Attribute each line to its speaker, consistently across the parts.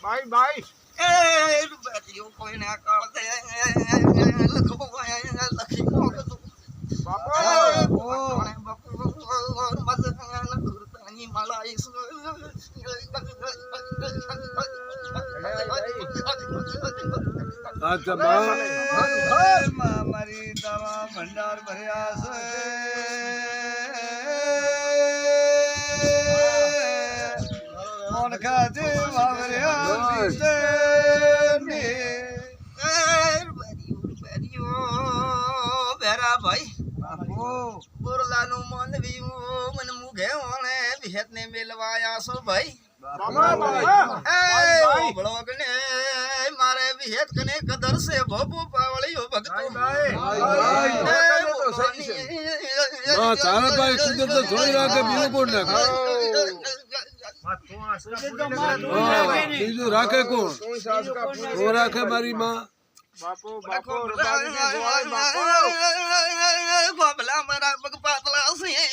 Speaker 1: Bye bye
Speaker 2: એ બેટીઓ કોઈને કાળ દે લખો લખી કો
Speaker 1: બાપો મદની માલા
Speaker 3: મારી તારા ભંડાર ભર્યા છે ખાતે
Speaker 2: બેરા ભાઈ બોરલાનું મન વિયું મન મુઘે ઓણે વિહેત ને મેલવાયા છો ભાઈ બળોગને મારે વિહેત કને કદર સે ભોપુ પાવળિયો ભગતો
Speaker 3: બીજું રાખે કોણ રાખે મારી માં
Speaker 1: બાપો બાપો
Speaker 2: ગોબલા મારા પગ પાતળા છે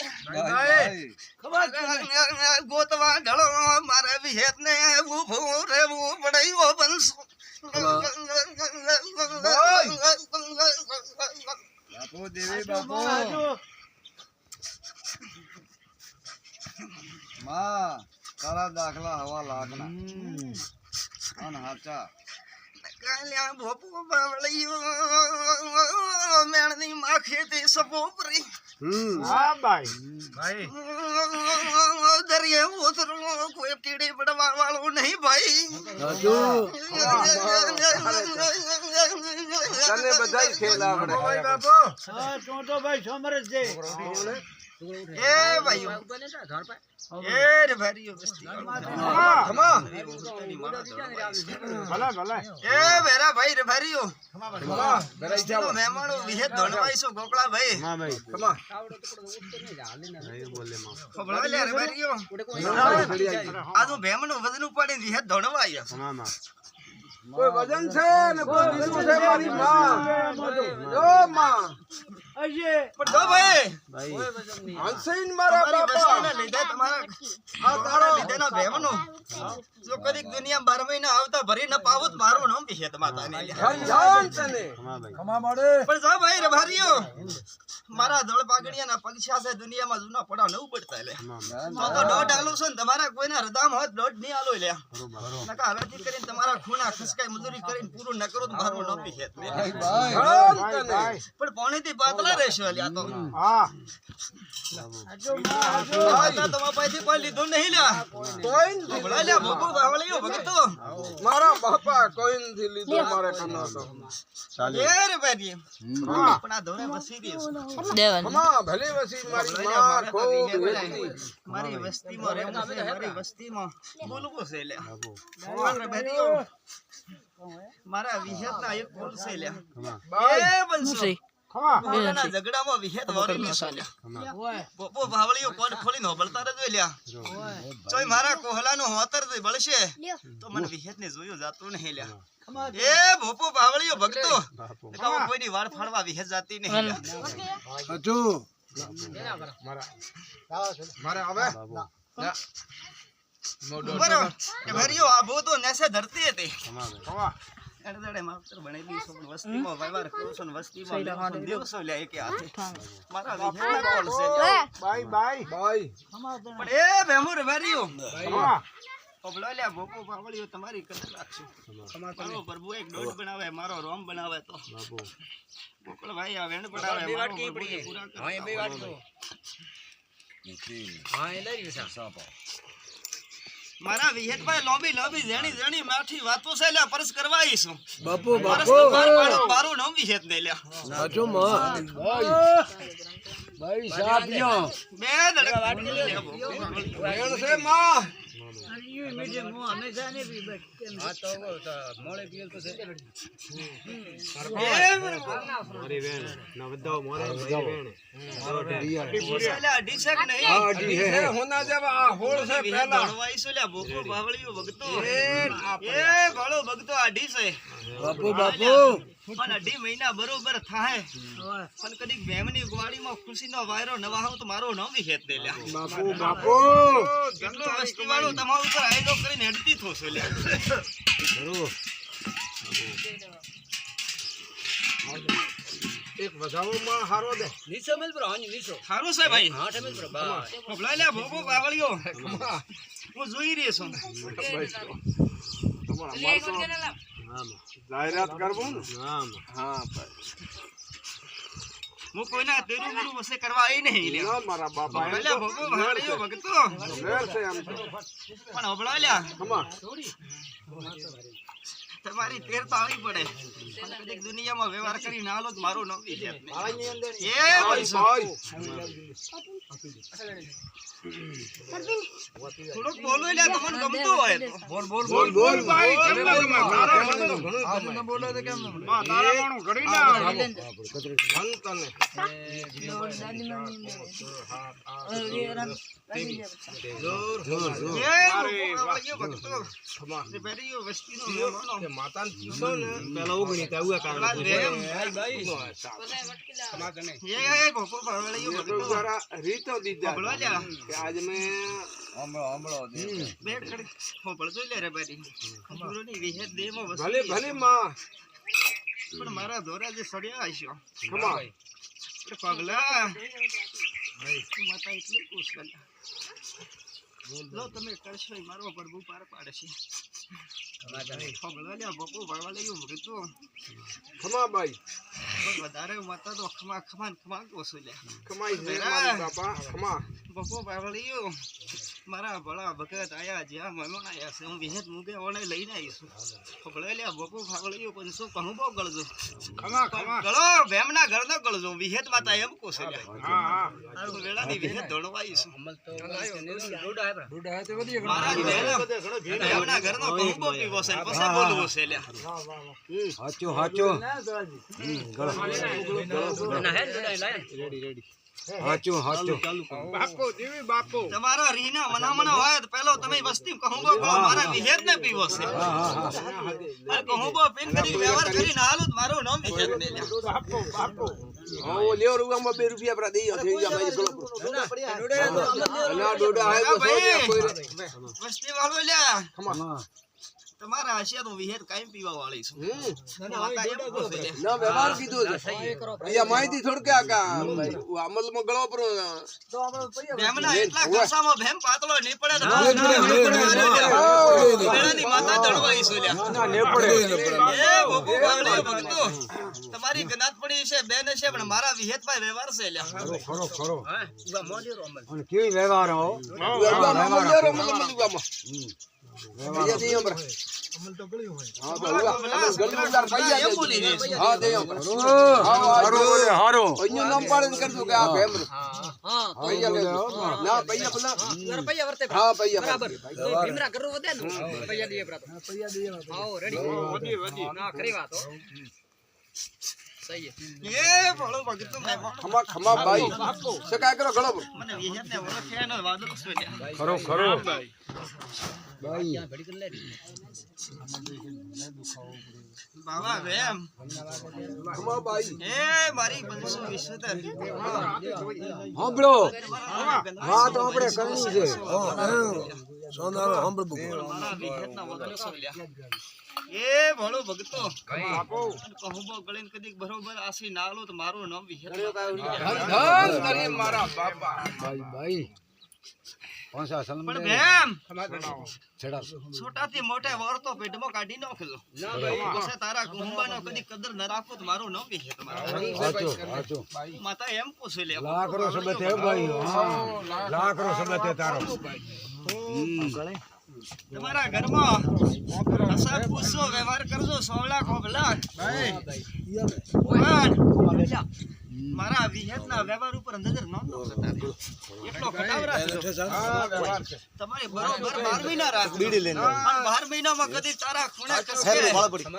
Speaker 2: ગોતવા ઢળો મારે વિહેત ને ઊભું રહેવું પડ્યું બનશ
Speaker 3: બાપુ દેવી બાપુ માં તારા દાખલા હવા લાગના અને હાચા
Speaker 2: કાલ્યા ભોપુ બાવળિયો મેણની માખેથી સપોપરી
Speaker 1: હા ભાઈ
Speaker 2: દરિયે ઉતરો કોઈ કીડી પડવા વાળું નહીં ભાઈ
Speaker 3: તને બધાય ખેલ આવડે
Speaker 1: બાપો
Speaker 4: ચોટો ભાઈ સોમરસ છે
Speaker 2: એ ભાઈ એ રે ભાઈઓ બસ્તી
Speaker 1: ભલા ભલા
Speaker 2: એ બેરા ભાઈ રે ભાઈઓ મહેમાનો વિહે ધણવાઈસો ગોકળા ભાઈ
Speaker 1: હા ભાઈ
Speaker 2: ખબળા લે રે ભાઈઓ આ તો ભેમનો વજન ઉપાડીને વિહે ધણવાયા
Speaker 3: કોઈ વજન છે ને કોઈ બીજું છે મારી માં જો માં
Speaker 2: પણ જો ભાઈ
Speaker 3: હંસીન મારા
Speaker 2: તમારી
Speaker 3: બાપા
Speaker 2: વસ્તીના લીધે તમારા આ તારા લીધેના ભેમનો જો કદીક દુનિયા 12 મહિના આવતા ભરી ન પાવત મારું નામ વિહે માતાને
Speaker 3: સમજાણ તને ખમા મળે
Speaker 2: પણ જો ભાઈ રે ભાઈઓ મારા દળ પાગડિયાના પગછા છે દુનિયામાં જૂના પડા ન ઉપડતા લે તો દોઢ આલું છે ને તમારા કોઈના હૃદયમાં હોત દોઢ નહીં આલો લે નકા હવેથી કરીને તમારા ખૂના ખસકાઈ મજૂરી કરીને પૂરું ન કરો તો મારું ન પીહે પણ પોણીથી પાતળા રહેશો લ્યા તો
Speaker 1: હા
Speaker 2: તમારા પાસેથી કોઈ લીધું નહીં લ્યા
Speaker 3: કોઈ
Speaker 2: ભલા લ્યા ભોપો બાવળિયો ભગતો
Speaker 3: મારા બાપા કોઈ નથી લીધો મારે કનો તો
Speaker 2: એ રે ભાઈ પણ આ ધોરે વસી દે
Speaker 3: ખમા ભલે વસી મારી માં ખૂબ વેચતી
Speaker 2: મારી વસ્તીમાં રહેવું છે મારી વસ્તીમાં બોલવું છે લ્યા રે ભાઈઓ મારા વિહેતના એક કોલ છે લ્યા એ બનશે ખમા ઝઘડામાં વિહેત વરી ની સાલ્યા પોપો ભાવળિયો કોડ ખોલીને હોબળતા રહેજો લ્યા ચોય મારા કોહલાનો હોતર દે બળશે તો મને વિહેત ને જોયો જાતું નહીં લ્યા એ ભોપો ભાવળિયો ભગતો નકા કોઈની વાળ ફાડવા વિહેત જાતી નહીં લ્યા
Speaker 3: હજુ મારે આવે
Speaker 2: બરાબર એ ભરિયો આ ભૂતો નેસે ધરતી હતી એડદડે માસ્ટર બનેલી છો વસ્તીમાં વ્યવહાર કરો છો ને વસ્તીમાં દિવસો લે કે હાથે મારા વિહેના કોલ છે
Speaker 1: બાય બાય
Speaker 3: ભાઈ
Speaker 2: પણ એ ભેમુર ભરિયો
Speaker 1: હા
Speaker 2: ઓબળો લે ભોપો પાવળિયો તમારી કદર રાખશે મારો પ્રભુ એક દોડ બનાવે મારો રોમ બનાવે તો ગોકળ ભાઈ આ વેણ પડાવે મારો પ્રભુ પૂરા કરે હા બે વાટકો હા એ લઈ ગયો સાપો મારા વિહેતભાઈ લોબી લોબી જેણી જેણી માઠી વાતો છે લ્યા પરસ કરવાઈ છું
Speaker 3: બાપુ
Speaker 2: પરસ
Speaker 3: બાપુ
Speaker 2: મારું નામ વિહેત ને લ્યા
Speaker 3: સાચો માં ભાઈ સાપિયો
Speaker 2: બે દડક
Speaker 3: વેણ છે માં
Speaker 4: એવી મીઠી હું હંમેશા નહીં પી બસ કેમ?
Speaker 2: એ સોલ્યા અઢી છે કે નહીં?
Speaker 3: અઢી હે હોના જેવા આ હોળ છે
Speaker 2: વિહત
Speaker 3: પહેલા
Speaker 2: ધણવાઈ સોલ્યા ભોપો ભાવળિયો ભગતો એ ભળો ભગતો અઢી છે
Speaker 3: બાપુ
Speaker 2: પણ અઢી મહિના બરોબર થાય પણ કદીક બેમની ગવાડીમાં ખુશીનો વાયરો નવા આવો તો મારો નામ વિહેત દે લ્યા
Speaker 3: બાપુ
Speaker 2: કેટલો વસ્તી વાળો તમારું ઉપર આયલો કરીને હેડતી થોસો લ્યા
Speaker 3: એક વધાવોમાં હારો દે
Speaker 2: સારું છે ભાઈ ભોપલા લ્યા ભોપો ભાવળિયો હું જોઈ રહી છું
Speaker 3: જાહેરાત કરવું ને હા
Speaker 2: હું કોઈના તેરું મેરું વસે કરવા આવી નહીં લ્યા
Speaker 3: ના મારા બાપા એમ
Speaker 2: લ્યા ભોપો ભાવળિયો ભગતો
Speaker 3: ઘેર છે એમ તો
Speaker 2: પણ હબળા લ્યા
Speaker 3: ખમા
Speaker 2: તમારી તેર તો આવી પડે પણ કદીક દુનિયામાં વ્યવહાર કરી ના લો તો મારું નામ વિહેત નહીં. એ ભાઈ
Speaker 3: ભાઈ
Speaker 2: થોડુંક બોલો લ્યા તમને ગમતું હોય તો
Speaker 3: બોલ બોલ ભાઈ
Speaker 1: તારા માણું ઘડી ના
Speaker 2: એ ભોપો ભાવળિયો ભગતો જે બેરીયો વસ્તીનો મહેમાનો
Speaker 3: માતાને પૂછો ને
Speaker 2: એ ભોપો ભાવળિયો ભગતો
Speaker 3: જરા રીતો દીધા
Speaker 2: હબળો લ્યા
Speaker 3: કે આજ મેં
Speaker 2: બે કડી હોબળજો લે રે બારી ખબરોની વિહેત દેમાં
Speaker 3: ભલે
Speaker 2: વસ્તી
Speaker 3: ભલે માં
Speaker 2: પણ મારા ધોરા જે સડ્યા હશો
Speaker 3: ખમા
Speaker 2: એ પગલા માતા એટલું ખુશ કર્યા લો તમે કરશો ઈ મારો પ્રભુ પાર પાડે છે પગલા લ્યા બપુ ભરવા લઈ કીધું
Speaker 3: ખમા ભાઈ
Speaker 2: પણ વધારે માતા તો ખમા ખમા ખમા કોસો લ્યા
Speaker 3: ખમાઈ છે મારા બાપા ખમા
Speaker 2: બપુ ભરવા લઈ મારા ભલા ભગત આયા જ્યાં મહેમાન આયા છે હું વિહેત મુગે ઓણે લઈને આવીશું પગલા લ્યા બપુ ભરવા લઈ પણ શું કહું બહુ ગળજો
Speaker 1: ખમા ખમા
Speaker 2: ગળો ભેમના ઘર નો ગળજો વિહેત માતા એમ કોસે લ્યા
Speaker 1: હા
Speaker 2: હું વેળાની વિહેત ધણવાઈશું
Speaker 3: મારા
Speaker 2: ભેમના ઘર નો કહું બહુ પીવો છે પછી બોલવું છે લ્યા
Speaker 3: હાચો હાચો હાચો હાચો
Speaker 1: બાપુ જીવી બાપુ
Speaker 2: તમારા રીના મનામણા હોય તો પેલો તમે વસ્તી કહું બહુ મારા વિહેત ને પીવો છે આ કહું બહુ પીન કરી વ્યવહાર કરીને હાલું તો મારું નામ વિહેત ને લ્યા
Speaker 1: બાપુ બાપુ
Speaker 3: ઓ લેવ રૂપિયામાં 2 રૂપિયા આપડા દઈ થઈ ગયા ભાઈ ગળો ના ડોડા હે તો
Speaker 2: વસ્તી વાળો લ્યા
Speaker 3: ખમા
Speaker 2: તમારા આશિયા તો વિહેત કાયમ પીવા વાળી છું માતા એમ કહો છે લ્યા
Speaker 3: ના વ્યવહાર કીધું છે અહીંયા માહિતી થોડકે આકા અમલમાં ગળો પર
Speaker 2: ભેમના એટલા ખર્ચામાં ભેમ પાતળો નહીં પડે તો વેળાની માતા દળવાઈ છે લ્યા
Speaker 3: ના ને પડે
Speaker 2: એ બપુ ભાવળિયો ભગતો તમારી ગનાત પડી છે બેન છે પણ મારા વિહેતમાં વ્યવહાર છે લ્યા
Speaker 3: ખરો અને કેવી વ્યવહાર હો ભૈયા દે અમર અમલ તો ગળ્યો હોય હા તો ગળદાર ભૈયા
Speaker 2: એમ બોલી રહી છે
Speaker 3: હા દે અમર હારો હારો અહીંયા નામ પાડીને કરજો કે આ ભેમ હા ભૈયા લે ના ભૈયા બોલા
Speaker 5: પૈયા વર્તે
Speaker 3: હા ભૈયા
Speaker 5: બરાબર ભીમરા કરું વધે ને પૈયા દઈએ પ્રાતો પૈયા દઈએ આવો રેડી
Speaker 1: વધી વધી
Speaker 5: ના ખરી વાત હો સહી
Speaker 2: એ ભળો ભગતો મહેમાન
Speaker 3: ખમા ખમા ભાઈ સકાય કરો ગળો પર
Speaker 2: મને વિહેતને ઓળખ્યા એનો વાદળ છે લ્યા
Speaker 3: ખરો ખરો
Speaker 5: ઘડી કરી લે
Speaker 2: બાબા વેમ
Speaker 3: ખમા ભાઈ
Speaker 2: એ મારી 570
Speaker 3: સાંભળો
Speaker 2: વાત
Speaker 3: તો આપણે કરવી છે સોનારો સાંભળ
Speaker 2: મારા વિહેતના વાદળ છે લ્યા એ ભળો ભગતો
Speaker 1: બાપુ
Speaker 2: કહું બો ગળીને કદીક બરોબર આસી નાલો તો મારું નામ વિહેત
Speaker 3: ધન કરી મારા બાપા ભાઈ પાંચા સલમ
Speaker 2: પણ ભેમ
Speaker 3: છડા
Speaker 2: છોટાથી મોટે વર તો પેટમાં કાઢી નાખજો પછી તારા કુંભાનો કદી કદર ન રાખો તો મારું નામ વિહેત
Speaker 3: હાચો હાચો
Speaker 2: માતા એમ પૂછે લે
Speaker 3: લાકરો સબતે ભાઈ હા લાકરો સબતે તારો
Speaker 2: તમારા ઘરમાં અસા પૂછો વ્યવહાર કરજો સોળા ખોબલા મારા વિહેતના વ્યવહાર ઉપર નજર ન કરતા રે. એટલો ખટાવ રાખજો. તમારે બરોબર 12 મહિના રાખજો. અને 12 મહિનામાં કદી તારા ખૂણે કસકે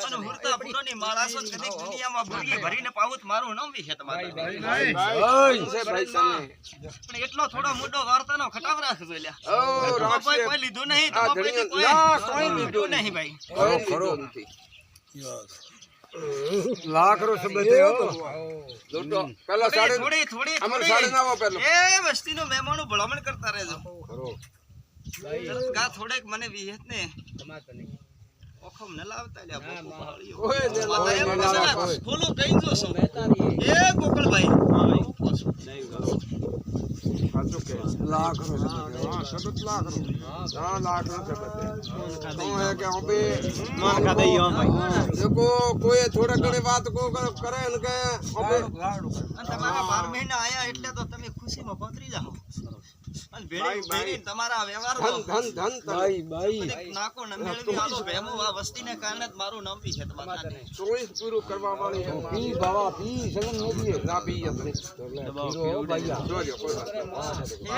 Speaker 2: અને હુરતા પૂરોની માળા છો કદી દુનિયામાં ભૂલી ભરીને પાઉત મારું નામ વિહેત માતા. પણ એટલો થોડો મોટો વાર્તાનો ખટાવ રાખજો લ્યા. કોઈ લીધું નહીં તો કોઈ લીધું નહીં ભાઈ. એ વસ્તીનો મહેમાનો ભલામણ કરતા રહેજો. કા થોડેક મને વિહેત ને ઓખમ ન લાવતા લ્યા બોકો બાળીઓ. ફૂલું કઈ જો છો એ ગોકળભાઈ
Speaker 3: કોઈ થોડા ઘણી વાત કરે ને કે
Speaker 2: તમારા 12 મહિના આયા એટલે તો તમે ખુશીમાં પહોંચી જાઓ. અને ભેડી તમારા વ્યવહાર નાકો ન મેળવી આલો ભેમો આ વસ્તીને કારણે જ મારું નામ બી છે તમારા.
Speaker 3: ચોઈસ પૂરું કરવા વાળી પી બાવા પી સગન મોદી ના પી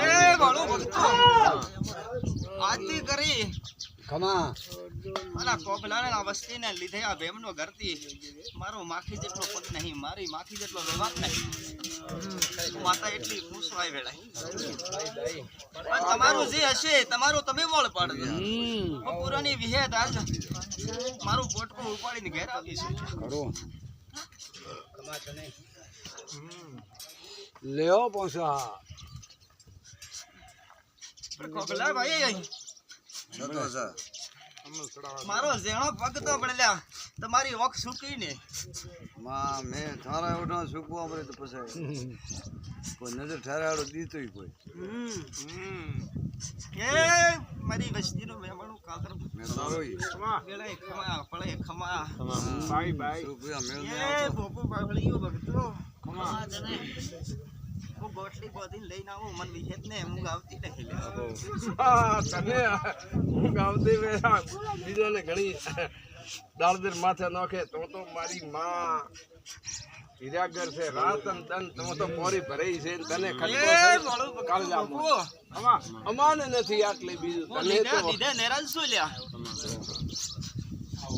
Speaker 2: એ વાળો ભક્તો આરતી કરી
Speaker 3: ખમા
Speaker 2: મારા કોબલાને આ વસ્તીને લીધે આ ભેમનો ઘરતી મારો માખી જેટલો પગ નહીં, મારી માખી જેટલો વ્યવહાર નહીં. માતા એટલી ખુશ હોય વેળાય. તમારું જે હશે તમારું તમે વળ પાડજો. પુરાની વિહેત આજ મારું પોટકું ઉપાડીને ઘેર આવીશું.
Speaker 3: લેવો પોસા
Speaker 2: કોબલા ભાઈ મારો ઝેણો પગ તો પડ્યા તમારી ઓખ સૂકીને
Speaker 3: માં મેં થારા ઓઢો સુકવા પડે તો પછી કોઈ નજર ઠરાડો દીતોય કોઈ
Speaker 2: એ મારી વસ્તીનો મહેમાનો કાતર
Speaker 3: મેં તારોય
Speaker 2: ગેળાય ખમા પળે ખમા
Speaker 1: બાઈ બાઈ
Speaker 3: રૂપિયા મેળ
Speaker 2: એ ભોપો બાવળીઓ ભગતો ખમા જને હું ગોટલી બોધીને લઈને આવું મન વિહેત ને હું ગાવતી નહીં લે
Speaker 1: તને હું ગાવતી બીજાને ઘણી દાળદર માથે નાખે તો મારી માં હીરાગર છે રાતન દન તો પોરી ભરાઈ છે તને ખટકો કાલ જામો અમાને નથી આટલી બીજું તને તો
Speaker 2: દીધે નેરાજ શું લ્યા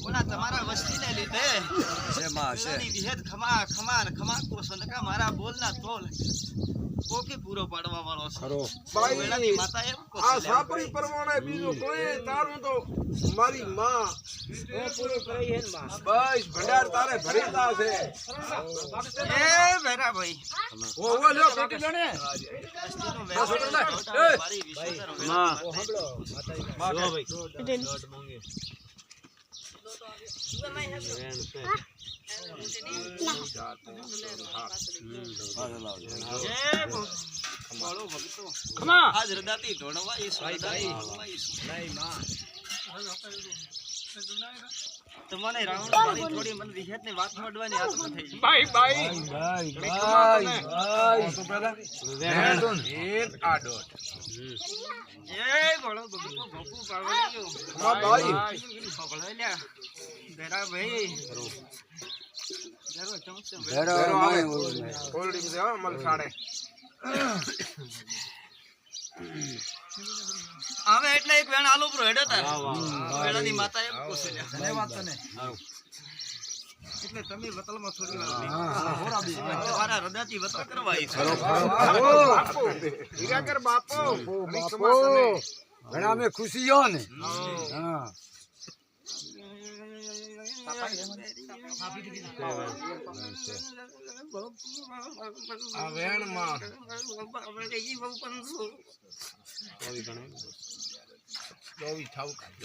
Speaker 2: ઓલા તમારા વસ્તીને લીધે
Speaker 3: છે માં છે
Speaker 2: વિહેત ખમા ખમા ને ખમા કોસો નકા મારા બોલના તોલ કોકે પૂરો પાડવા વાળો છે.
Speaker 1: ભાઈ
Speaker 2: વેળાની માતા એમ
Speaker 1: આ સાપરી પરવાણે બીજું કોઈ તારું તો મારી માં હું પૂરું કરી હે માં બસ ભંડાર તારે ભરેલા છે.
Speaker 2: એ વેરા ભાઈ
Speaker 1: ઓ લ્યો કાટી ગણે
Speaker 2: વસ્તીનો વ્યવહાર મારી વિશેષર
Speaker 1: માં
Speaker 2: વેળા
Speaker 1: જો ભાઈ
Speaker 2: આજ હૃદયથી ધોળવા ઈ તમને રાવણ વાળી થોડી મન વિહેત ની વાત મળવાની આદત થઈ ગઈ.
Speaker 1: બાઈ બાઈ તો પેલા એક આડો
Speaker 2: એ બોલો બગુ ભોકુ પાવળ્યો
Speaker 1: હા બાઈ
Speaker 2: ખબળો લ્યા બેરા ભાઈ જરો ચમચમ
Speaker 3: ભેરો માય
Speaker 1: કોલ્ડ દે મલ સાડે
Speaker 2: હવે એટલે એક વેણ આલુ પ્રો હેડો તાર વેળાની માતા એમ પૂછે લ્યા ધન્યવાદ તને એટલે તમે વતલમાં થોડી વાર તમારા હૃદયથી વતલ કરવા આવી
Speaker 1: બાપુ હીરાગર બાપુ
Speaker 3: ઘણા મે ખુશીઓ ને હા
Speaker 1: આ વેણ માં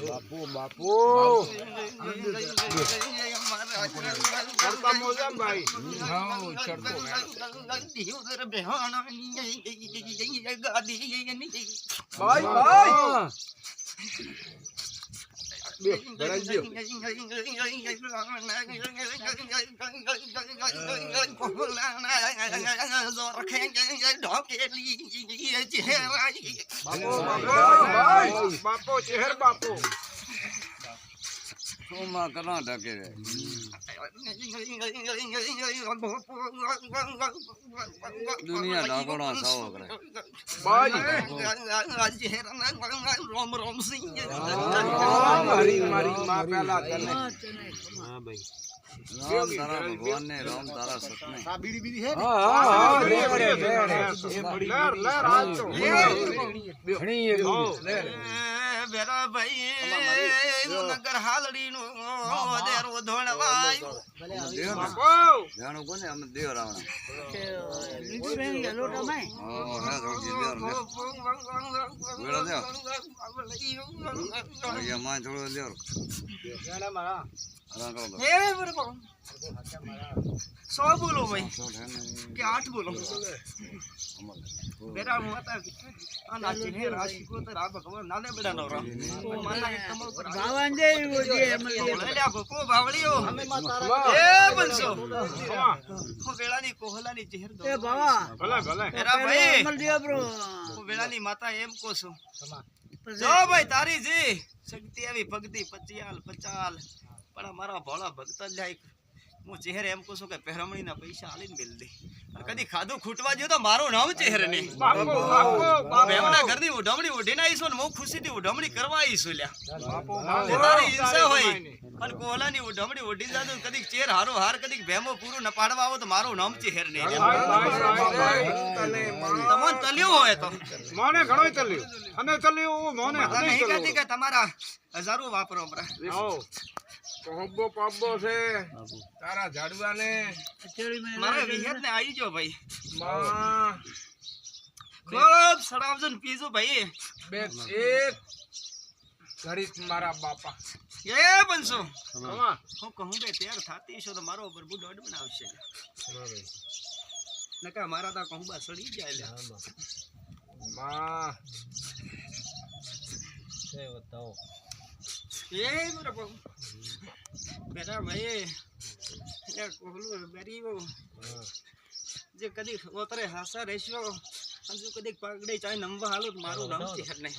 Speaker 1: બાપુ બાપુ કરતા મોજા ભાઈ હા ચડતો ભાઈ ભાઈ
Speaker 3: સોમાં કર્ણાટકે દુનિયા ડાકોડા સાવો કરે.
Speaker 1: ભાઈ
Speaker 2: રોમ રોમ સિંહ
Speaker 1: મારી મારી માં પેલા તને
Speaker 3: રામ તારા ભગવાન ને રામ તારા સતને.
Speaker 2: બેરા ભાઈ નગર હાલડી નો દેરો ધોણવાય
Speaker 3: જાણો કોને અમે દેવ રાવણ.
Speaker 4: લોટા માં
Speaker 3: હે રોજી દેવ ને. વેળા દેવ. અહીંયા માં થોડો દેવ. હરાં કરો તો.
Speaker 2: હે બરોબર 100 બોલો ભાઈ કે 8 બોલો બેરા માતા આ નાચી હે રાશિ को तो रात भगवान नाले बेड़ा नो रा माना के तम ऊपर
Speaker 4: ભાવન દે એવો જે
Speaker 2: લેલ્યા ભકો બાવળીઓ એ બનસો કો વેળાની કોહલાની ચહેર દો
Speaker 4: એ બાવા
Speaker 1: ભલે ભલે
Speaker 2: બેરા ભાઈ
Speaker 4: અમલ દિયો બ્રો
Speaker 2: કો વેળાની માતા એમ કો છો જો ભાઈ તારી જી શક્તિ આવી ભક્તિ પચિયાલ પચાલ પણ અમારા ભોળા ભક્ત જાય હું ચહેરે એમ કહું છું કે પહેરમણીના પૈસા આલીને મેલ દે કદી ખાધું ખૂટવા જ્યો તો મારું નામ ચહેરે ને એમના ઘરની ઉઢમણી ઉઢીને આવીશું ને હું ખુશીથી ઉઢમણી કરવા આવીશું લ્યા જે તારી ઈચ્છા હોય અને કોહલાની ઉઢમણી ઉઢી જાતો કદીક ચેર હારો હાર કદીક ભેમો પૂરું ન પાડવા આવો તો મારું નામ ચહેર ને તમને તલ્યું હોય તો
Speaker 1: મોને ઘણો તલ્યું અને તલ્યું મોને
Speaker 2: નહીં કહેતી કે તમારા હજારો વાપરો બરા
Speaker 1: પબ્બો પબ્બો છે તારા ઝાડવાને
Speaker 2: મારે વિહેત ને આવી ગયો ભાઈ
Speaker 1: માં
Speaker 2: ખૂબ સડાવજો ને પીજો ભાઈ
Speaker 1: બે એક ઘડી મારા બાપા
Speaker 2: એ બનશો
Speaker 1: કમા
Speaker 2: હું કહું બે તૈયાર થાતી છો તો મારો પ્રભુ દોડ બનાવશે નકા મારા તા કહું બા સડી જાય લે
Speaker 1: માં
Speaker 2: એ બરાબર બેટા ભાઈ એ કોહલું બેરી જે કદી ઓતરે હાસા રહેશો અને જો કદી પગડે ચાય નંબર હાલો તો મારું નામ છે હર નહીં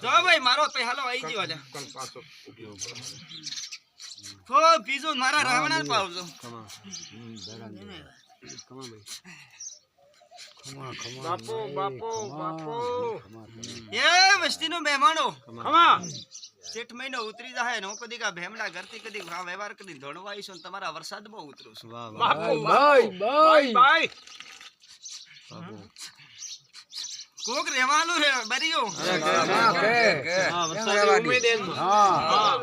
Speaker 2: જો ભાઈ મારો પે હાલો આવી ગયો આજે
Speaker 1: કોણ પાછો
Speaker 2: ફો પીજો મારા રાવણા પાવજો
Speaker 1: બાપો બાપો બાપો
Speaker 2: એ વસ્તીનો મહેમાનો
Speaker 1: કમા
Speaker 2: જેઠ મહિનો ઉતરી જાય ને હું કદી કા ભેમડા ઘરથી કદી વ્યવહાર કદી ધોણવા આવીશું ને તમારા વરસાદમાં ઉતરું છું
Speaker 1: બાપો ભાઈ ભાઈ ભાઈ કોક રહેવાનું છે બરીઓ
Speaker 3: હા, વરસાદ ઉમેદ એમ. હા.